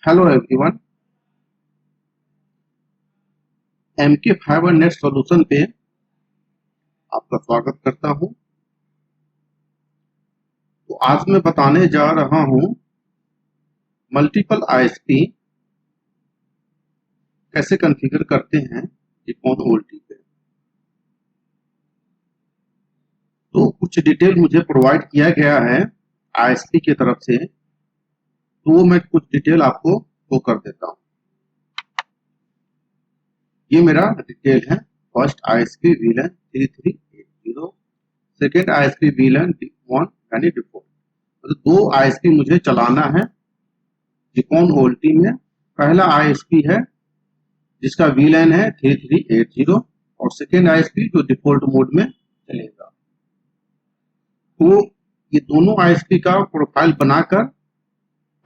Hello everyone, MK5 और net solution पे आपका स्वागत करता हूं। तो आज मैं बताने जा रहा हूं मल्टीपल ISP कैसे कॉन्फ़िगर करते हैं जीपॉन OLT पे। तो कुछ डिटेल मुझे प्रोवाइड किया गया है ISP की तरफ से, तो वो मैं कुछ डिटेल आपको शो कर देता हूं। ये मेरा डिटेल है। First ISP VLAN 3380, second ISP VLAN 1 यानी डिफॉल्ट। तो दो ISP मुझे चलाना है जीपॉन OLT में। पहला ISP है जिसका VLAN है 3380 और सेकेंड ISP जो डिफॉल्ट मोड में चलेगा। तो ये दोनों ISP का प्रोफाइल बनाकर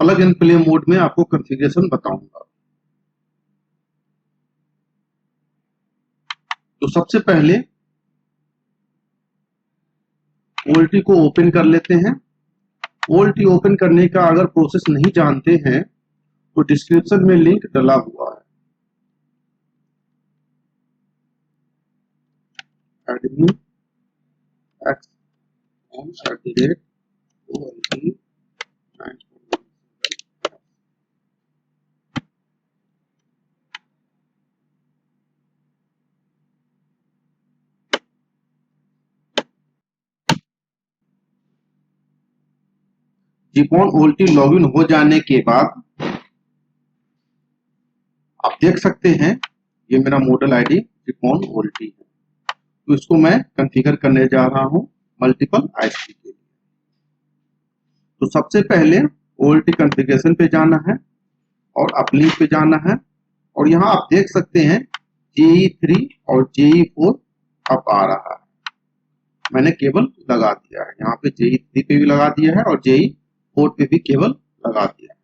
प्लग एंड प्ले मोड में आपको कॉन्फ़िगरेशन बताऊंगा। तो सबसे पहले OLT को ओपन कर लेते हैं। OLT ओपन करने का अगर प्रोसेस नहीं जानते हैं तो डिस्क्रिप्शन में लिंक डला हुआ है। admin xm@OLT जीपॉन OLT लॉगिन हो जाने के बाद आप देख सकते हैं ये मेरा मॉडल आईडी जीपॉन OLT है। तो इसको मैं कॉन्फ़िगर करने जा रहा हूं मल्टीपल ISP के लिए। तो सबसे पहले OLT कॉन्फ़िगरेशन पे जाना है और अपलिंक पे जाना है और यहाँ आप देख सकते हैं JE3 और JE4 अब आ रहा है। मैंने केबल लगा दिया है, यहाँ पे JE3 पे भी लगा दिया है और JE4 पे भी केबल लगा दिया है।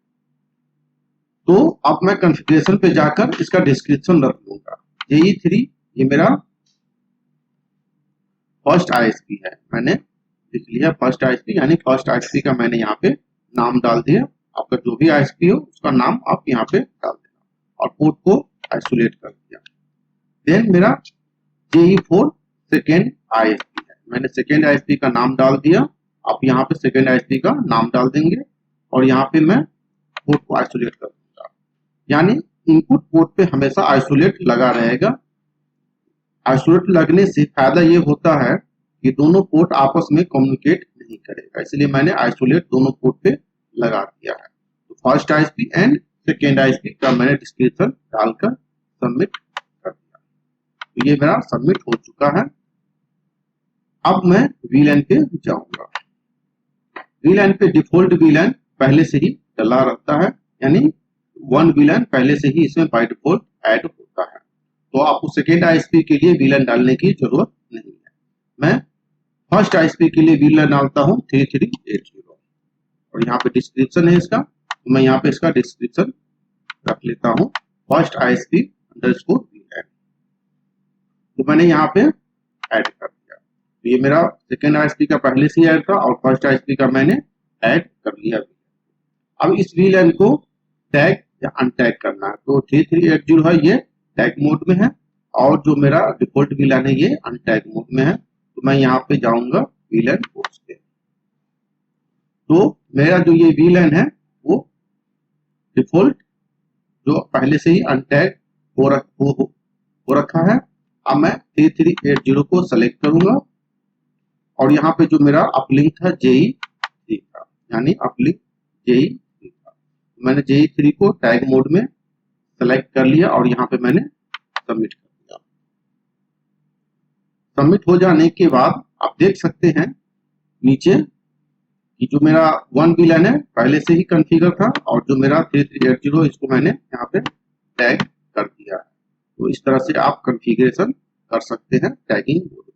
तो अब मैं कॉन्फ़िगरेशन पे जाकर इसका डिस्क्रिप्शन रख लूंगा। JE3 ये मेरा फर्स्ट ISP है, मैंने लिख लिया फर्स्ट ISP, यानी फर्स्ट ISP का मैंने यहाँ पे नाम डाल दिया। आपका जो भी ISP हो उसका नाम आप यहाँ पे डाल देना और पोर्ट को आइसोलेट कर दिया। देन मेरा JE4 सेकेंड ISP है, मैंने सेकेंड ISP का नाम डाल दिया। आप यहाँ पे सेकेंड ISP का नाम डाल देंगे और यहाँ पे मैं पोर्ट को आइसोलेट कर दूंगा। यानी इनपुट पोर्ट पे हमेशा आइसोलेट लगा रहेगा। आइसोलेट लगने से फायदा ये होता है कि दोनों पोर्ट आपस में कम्युनिकेट नहीं करेगा, इसलिए मैंने आइसोलेट दोनों पोर्ट पे लगा दिया है। तो first ISP and second ISP का मैंने डिस्क्रिप्शन डालकर सबमिट कर दिया। तो ये मेरा सबमिट हो चुका है। अब मैं VLAN पे जाऊंगा। VLAN पे डिफॉल्ट VLAN पहले से ही डला रहता है, यानी 1 VLAN पहले से ही इसमें बाय डिफॉल्ट ऐड होता है। तो आपको सेकेंड ISP के लिए VLAN डालने की जरूरत नहीं है। मैं फर्स्ट ISP के लिए VLAN डालता हूँ 3380 और यहाँ पे डिस्क्रिप्शन है इसका, तो मैं यहाँ पे इसका डिस्क्रिप्शन रख लेता हूँ फर्स्ट ISP _ VLAN। तो मैंने यहाँ पे ऐड कर दिया। तो ये मेरा सेकेंड ISP का पहले से ऐड था और फर्स्ट ISP का मैंने ऐड कर लिया। अब इस VLAN को टैग या अनटैग करना है। तो 3380 है, ये टैग मोड में है और जो मेरा डिफॉल्ट VLAN है ये अनटैग मोड में है। तो मैं यहाँ पे जाऊंगा VLAN पोर्ट्स पे। तो मेरा जो ये VLAN है वो डिफॉल्ट जो पहले से ही अनटैग हो रखा है। अब मैं 3380 को सेलेक्ट करूंगा और यहाँ पे जो मेरा अपलिंक था JE3 का, यानी अपलिंक JE3 का, मैंने JE3 को टैग मोड में सेलेक्ट कर लिया और यहाँ पे मैंने सबमिट कर दिया। सबमिट हो जाने के बाद आप देख सकते हैं नीचे कि जो मेरा 1 VLAN है पहले से ही कॉन्फ़िगर था और जो मेरा 3380 इसको मैंने यहाँ पे टैग कर दिया है। तो इस तरह से आप कॉन्फ़िगरेशन कर सकते हैं टैगिंग मोड में।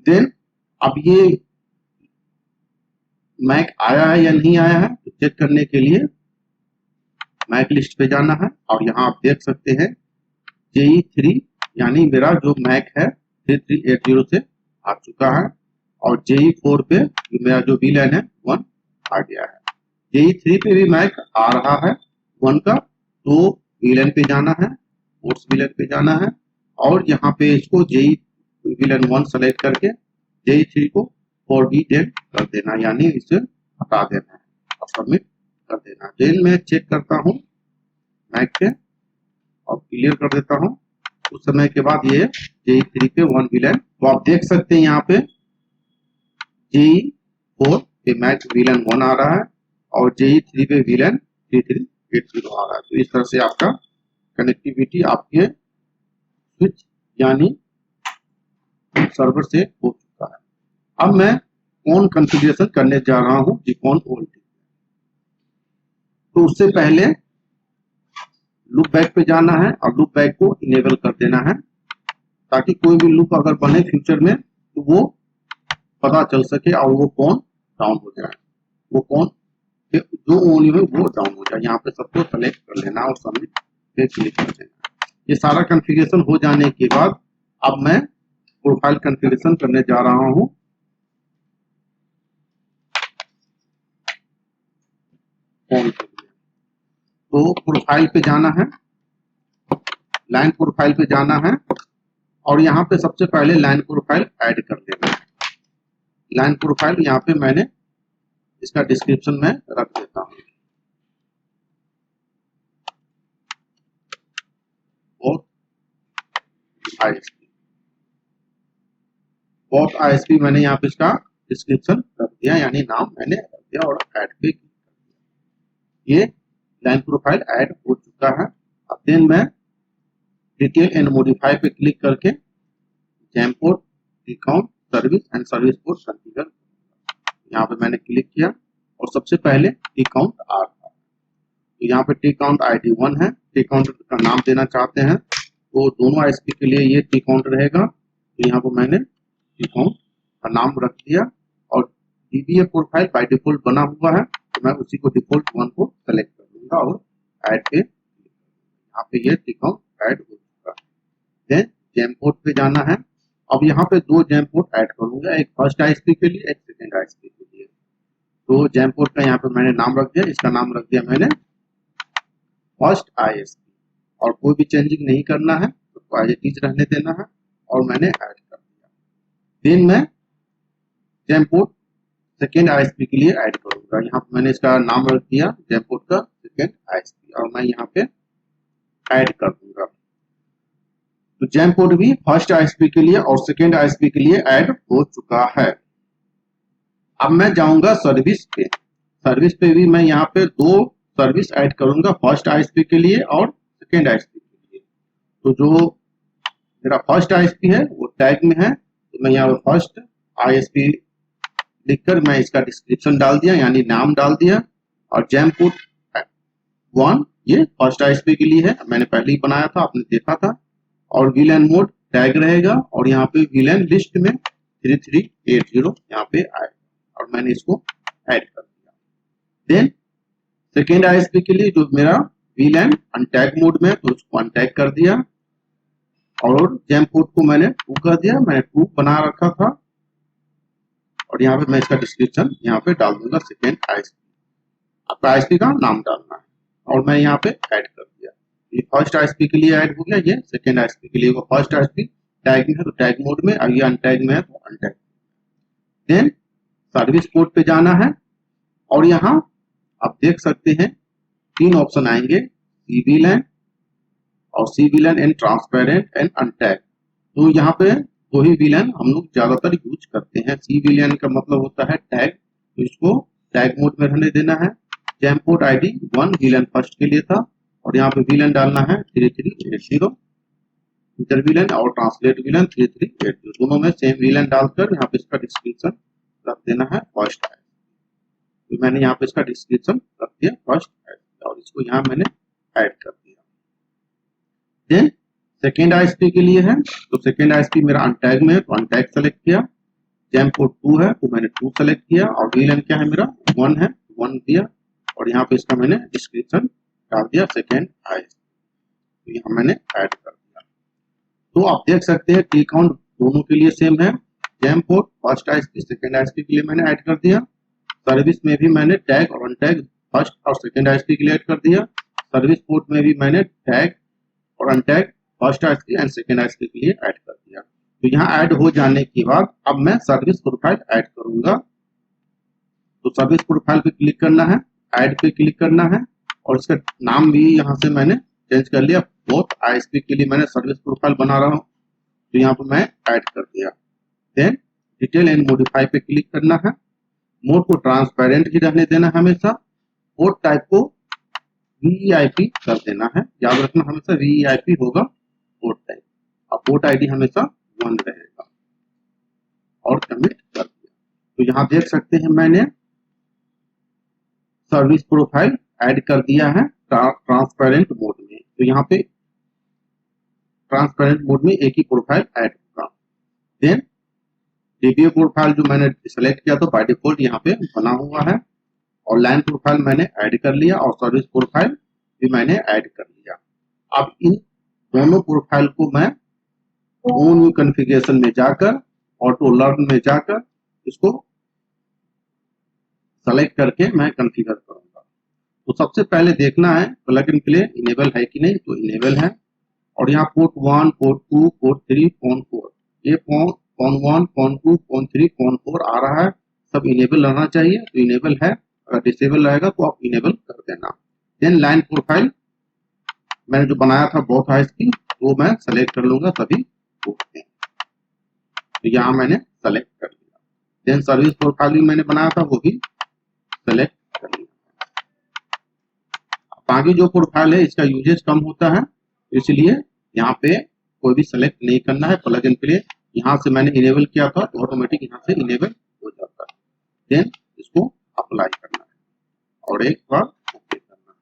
देन अब ये मैक आया है या नहीं आया है तो चेक करने के लिए मैक लिस्ट पे जाना है और यहाँ आप देख सकते हैं JE3 यानी मेरा जो मैक है 3380 से आ चुका है और JE4 पे मेरा जो VLAN है 1 आ गया है। JE3 पे भी मैक आ रहा है 1 का, तो VLAN पे जाना है, पोर्ट्स VLAN पे जाना है और यहाँ पे इसको JE VLAN 1 सेलेक्ट करके JE3 को फॉरबिडन कर देना, यानी इसे हटा देना है और सबमिट कर देना। देन मैं चेक करता हूँ मैक पे और क्लियर कर देता हूँ। उस समय के बाद ये JE3 पे 1 VLAN, तो आप देख सकते हैं यहाँ पे JE4 पे मैक VLAN 1 आ रहा है और JE3 पे VLAN 3380 आ रहा है। तो इस तरह से आपका कनेक्टिविटी आपके स्विच यानी सर्वर से हो चुका है। अब मैं कौन कॉन्फ़िगरेशन करने जा रहा हूँ Gcon OLT। तो उससे पहले लूप बैक पे जाना है और लूप बैक को इनेबल कर देना है, ताकि कोई भी लूप अगर बने फ्यूचर में तो वो पता चल सके और वो कौन डाउन हो जाए, वो कौन जो ऑन है वो डाउन हो जाए। यहाँ पे सबको सेलेक्ट कर लेना और सबमिट पे क्लिक कर देना। ये सारा कॉन्फ़िगरेशन हो जाने के बाद अब मैं प्रोफाइल कॉन्फ़िगरेशन करने जा रहा हूँ। तो प्रोफाइल पे जाना है, लाइन प्रोफाइल पे जाना है और यहाँ पे सबसे पहले लाइन प्रोफाइल ऐड कर देना है। लाइन प्रोफाइल यहाँ पे मैंने इसका डिस्क्रिप्शन में रख देता हूँ। बहुत ISP मैंने यहाँ पे इसका डिस्क्रिप्शन रख दिया, यानी नाम मैंने रख दिया और ऐड पे क्लिक कर दिया। ये लाइन प्रोफाइल ऐड हो चुका है। अब देन मैं डिटेल एंड मॉडिफाई पे क्लिक करके GEM port account service and service port configure, यहाँ पे मैंने क्लिक किया और सबसे पहले टी काउंट आ रहा है। तो यहाँ पे टी काउंट ID 1 है। टी काउंट का नाम देना चाहते हैं तो दोनों ISP के लिए ये टी काउंट रहेगा। तो यहाँ पे मैंने टी काउंट का नाम रख दिया और DBA प्रोफाइल बाय डिफॉल्ट बना हुआ है, तो मैं उसी को डिफॉल्ट 1 को सेलेक्ट कर लूंगा और ऐड पे, यहाँ पे ये टी काउंट ऐड हो चुका है। देन जैमपोर्ट पे जाना है। अब यहाँ पे 2 जैमपोर्ट ऐड करूंगा, एक फर्स्ट ISP के लिए, एक सेकेंड ISP के लिए। तो जैमपोर्ट का यहाँ पे मैंने नाम रख दिया, इसका नाम रख दिया मैंने फर्स्ट ISP और कोई भी चेंजिंग नहीं करना है, तो एज इट इज रहने देना है और मैंने ऐड कर दिया। देन मैं जैमपोर्ट सेकेंड ISP के लिए ऐड करूंगा। यहाँ पे मैंने इसका नाम रख दिया जैमपोर्ट का सेकेंड ISP और मैं यहाँ पे ऐड कर दूंगा। तो जैमपोर्ट भी फर्स्ट ISP के लिए और सेकेंड ISP के लिए ऐड हो चुका है। अब मैं जाऊंगा सर्विस पे। सर्विस पे भी मैं यहाँ पे 2 सर्विस ऐड करूंगा, फर्स्ट ISP के लिए और सेकेंड ISP के लिए। तो जो मेरा फर्स्ट ISP है वो टैग में है, तो मैं यहाँ पे फर्स्ट ISP लिखकर मैं इसका डिस्क्रिप्शन डाल दिया, यानी नाम डाल दिया। और जैमपोर्ट 1 ये फर्स्ट ISP के लिए है, मैंने पहले ही बनाया था, आपने देखा था। और VLAN मोड टैग रहेगा और यहाँ पे VLAN लिस्ट में 3380 यहाँ पे आएगा और मैंने इसको ऐड कर दिया। देन सेकेंड ISP के लिए जो मेरा VLAN अनटैग मोड में, तो उसको अनटैग कर दिया और जैमपोर्ट को मैंने 2 कर दिया, मैंने 2 बना रखा था और यहाँ पे मैं इसका डिस्क्रिप्शन यहाँ पे डाल दूंगा सेकेंड ISP। आपका ISP का नाम डालना है और मैं यहाँ पे ऐड कर दिया। ये फर्स्ट ISP के लिए ऐड हो गया, ये सेकेंड ISP के लिए। वो फर्स्ट ISP टैग में है तो टैग मोड में, और ये अनटैग में है तो अनटैग। देन सर्विस पोर्ट पे जाना है और यहाँ आप देख सकते हैं 3 ऑप्शन आएंगे, CVLAN और CVLAN and transparent and untag. तो यहाँ पे 2 ही VLAN हम लोग ज्यादातर यूज करते हैं। CVLAN का मतलब होता है टैग, तो इसको टैग मोड में रहने देना है। जैमपोर्ट ID 1 VLAN फर्स्ट के लिए था और यहाँ पे VLAN डालना है 3380, इंटर VLAN और ट्रांसलेट VLAN 3380, दोनों में सेम VLAN डालकर यहाँ पे इसका डिस्क्रिप्शन रख देना है फर्स्ट ISP। तो मैंने यहाँ पे इसका डिस्क्रिप्शन रख दिया फर्स्ट ISP और इसको यहाँ मैंने ऐड कर दिया। देन सेकेंड ISP के लिए है, तो सेकेंड ISP मेरा अनटैग में है तो अनटैग सेलेक्ट किया। जैमपोर्ट 2 है तो मैंने 2 सेलेक्ट किया और VLAN क्या है मेरा 1 है, 1 दिया और यहाँ पे इसका मैंने डिस्क्रिप्शन डाल दिया सेकेंड ISP, तो यहाँ मैंने ऐड कर दिया। तो आप देख सकते हैं टी काउंट दोनों के लिए सेम है। जैमपोर्ट फर्स्ट ISP सेकेंड ISP के लिए मैंने ऐड कर दिया। सर्विस में भी मैंने टैग और अनटैग फर्स्ट और सेकंड आईएसपी के लिए ऐड कर दिया। सर्विस पोर्ट में भी मैंने टैग और untag first ISP and second ISP के लिए ऐड कर दिया। तो यहाँ ऐड हो जाने के बाद अब मैं सर्विस प्रोफाइल ऐड करूंगा। तो सर्विस प्रोफाइल पे क्लिक करना है, ऐड पे क्लिक करना है और इसका नाम भी यहाँ से मैंने चेंज कर लिया। बोथ आईएसपी के लिए मैंने सर्विस प्रोफाइल बना रहा हूँ, तो यहाँ पर मैं ऐड कर दिया। देन डिटेल एंड मॉडिफाई पे क्लिक करना है। मोड को ट्रांसपेरेंट ही रहने देना हमेशा। पोर्ट टाइप को वीईआईपी कर देना है, याद रखना हमेशा वीईआईपी होगा पोर्ट टाइप और पोर्ट आईडी हमेशा 1 रहेगा और कमिट कर दिया। तो यहाँ देख सकते हैं मैंने सर्विस प्रोफाइल ऐड कर दिया है ट्रांसपेरेंट मोड में। तो यहाँ पे ट्रांसपेरेंट मोड में एक ही प्रोफाइल ऐड होगा। देन डीबीए प्रोफाइल जो मैंने सिलेक्ट किया तो बाय डिफॉल्ट यहाँ पे बना हुआ है और लाइन प्रोफाइल मैंने ऐड कर लिया और सर्विस प्रोफाइल भी मैंने ऐड कर लिया। अब इन दोनों प्रोफाइल को मैं ओन कॉन्फ़िगरेशन में जाकर ऑटो लर्न में जाकर इसको सेलेक्ट करके मैं कॉन्फ़िगर करूंगा। तो सबसे पहले देखना है प्लग इन प्ले इनेबल है कि नहीं, तो इनेबल है और यहाँ पोर्ट 1, पोर्ट 2, पोर्ट 3, फोन 4, ये फोन 1, फोन 2, फोन 3, फोन 4 आ रहा है, सब इनेबल रहना चाहिए। तो इनेबल है, अगर डिसेबल रहेगा तो आप इनेबल कर देना। देन लाइन प्रोफाइल मैंने जो बनाया था बोथ आईएसपी वो मैं सेलेक्ट कर लूंगा सभी पोर्ट में, तो यहाँ मैंने सेलेक्ट कर लिया। देन सर्विस प्रोफाइल भी मैंने बनाया था वो भी सेलेक्ट कर लिया। आगे जो प्रोफाइल है इसका यूजेज कम होता है, इसलिए यहाँ पे कोई भी सेलेक्ट नहीं करना है। प्लग इन प्ले यहाँ से मैंने इनेबल किया था तो ऑटोमेटिक यहाँ से इनेबल हो जाता है। देन इसको अप्लाई करना है और एक बार ओके करना है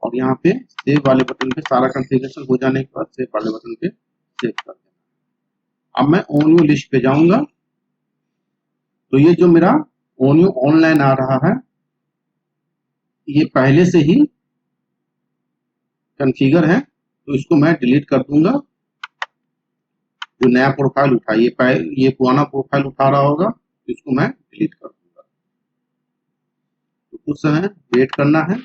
और यहाँ पे सेव वाले बटन पे सारा कॉन्फ़िगरेशन हो जाने के बाद सेव वाले बटन पे सेव कर देना। अब मैं ओनियो लिस्ट पे जाऊंगा। तो ये जो मेरा ओनियो ऑनलाइन आ रहा है ये पहले से ही कॉन्फ़िगर है, तो इसको मैं डिलीट कर दूंगा। जो नया प्रोफाइल उठा ये पुराना प्रोफाइल उठा रहा होगा तो इसको मैं डिलीट कर दूंगा। तो कुछ समय वेट करना है।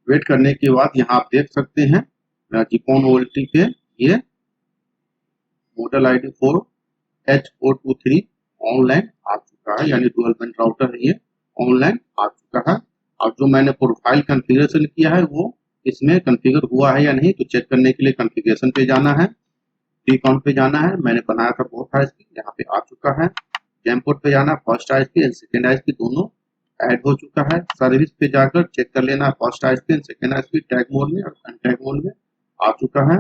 वेट करने के बाद यहाँ आप देख सकते हैं मेरा जीपॉन ओएलटी पे ये मॉडल आईडी 4H423 ऑनलाइन आ चुका है, यानी डुअल बैंड राउटर है, ये ऑनलाइन आ चुका है। अब जो मैंने प्रोफाइल कॉन्फ़िगरेशन किया है वो इसमें कॉन्फ़िगर हुआ है या नहीं, तो चेक करने के लिए कॉन्फ़िगरेशन पे जाना है, टी काउंट पे जाना है। मैंने बनाया था बोथ आईएसपी, यहाँ पे आ चुका है। जैम पोर्ट पे जाना, first ISP and second ISP दोनों ऐड हो चुका है। सर्विस पे जाकर चेक कर लेना, first ISP and second ISP tag mode में और अनटैग मोड में आ चुका है।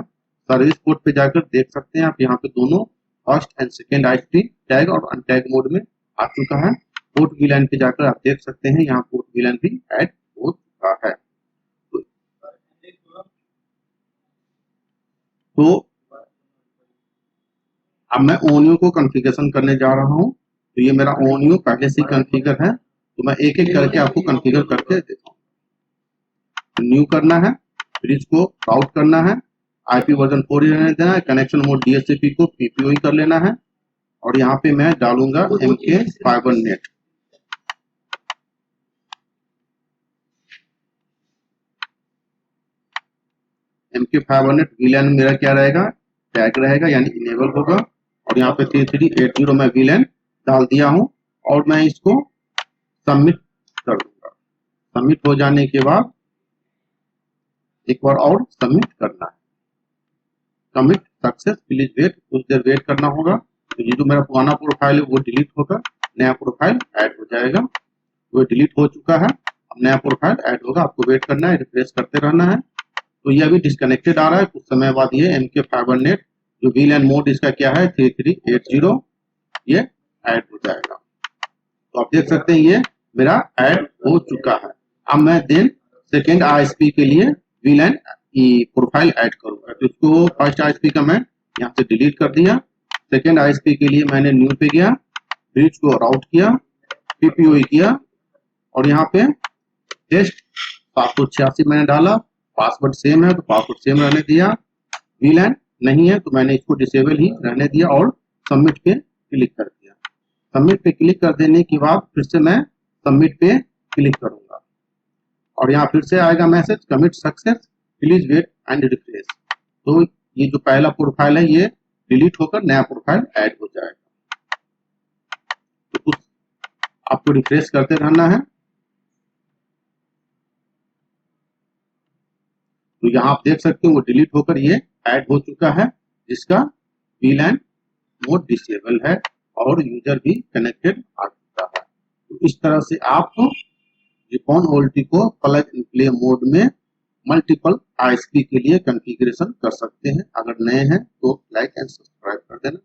सर्विस पोर्ट पे जाकर देख सकते हैं आप यहाँ पे दोनों first and second ISP tag और अनटैग मोड में आ चुका है। पोर्ट वीलैन पे जाकर आप देख सकते हैं यहाँ पोर्ट वीलैन भी ऐड हो चुका है। तो अब मैं ओनियो को कॉन्फ़िगरेशन करने जा रहा हूँ। तो ये मेरा ओनियो पहले से ही कॉन्फ़िगर है, तो मैं एक एक करके आपको कॉन्फ़िगर करके दिखाऊंगा। न्यू करना है, फिर इसको राउट करना है, आईपी वर्जन 4 ही रहने देना है, कनेक्शन मोड डीएचसीपी को पीपीओ ही कर लेना है और यहाँ पे मैं डालूंगा MK fibre net. MK fibre net VLAN मेरा क्या रहेगा, टैग रहेगा यानी इनेबल होगा और यहाँ पे 3380 मैं वीलैन डाल दिया हूँ और मैं इसको सबमिट कर दूंगा। सबमिट हो जाने के बाद एक बार और सबमिट करना है। सबमिट सक्सेस, प्लीज वेट, कुछ देर वेट करना होगा। तो ये जो मेरा पुराना प्रोफाइल है वो डिलीट होगा, नया प्रोफाइल ऐड हो जाएगा। वो डिलीट हो चुका है, अब नया प्रोफाइल ऐड होगा, आपको वेट करना है, रिफ्रेश करते रहना है। तो ये अभी डिस्कनेक्टेड आ रहा है, कुछ समय बाद ये एमके फाइबर नेट जो वीलैन मोड इसका क्या है 3380 ये ऐड हो जाएगा। तो आप देख सकते हैं ये मेरा ऐड हो चुका है। अब मैं देन सेकेंड आईएसपी के लिए वीलैन प्रोफाइल ऐड करूंगा। तो इसको फर्स्ट आईएसपी का मैं यहाँ से डिलीट कर दिया। सेकेंड आईएसपी के लिए मैंने न्यू पे गया, ब्रिज को राउट किया PPOE किया और यहाँ पे टेस्ट 786 मैंने डाला, पासवर्ड सेम है तो पासवर्ड सेम रहने दिया, VLAN नहीं है तो मैंने इसको डिसेबल ही रहने दिया और सबमिट पे क्लिक कर दिया। सबमिट पे क्लिक कर देने के बाद फिर से मैं सबमिट पे क्लिक करूंगा और यहाँ फिर से आएगा message commit success, please wait and refresh. तो ये जो पहला प्रोफाइल है ये डिलीट होकर नया प्रोफाइल ऐड हो जाएगा। तो आपको रिफ्रेश करते रहना है। तो यहाँ आप देख सकते हो वो डिलीट होकर ये ऐड हो चुका है, जिसका VLAN मोड डिसेबल है और यूजर भी कनेक्टेड आ चुका है। तो इस तरह से आप GPON OLT को प्लग एंड प्ले मोड में मल्टीपल ISP के लिए कॉन्फ़िगरेशन कर सकते हैं। अगर नए हैं तो लाइक एंड सब्सक्राइब कर देना।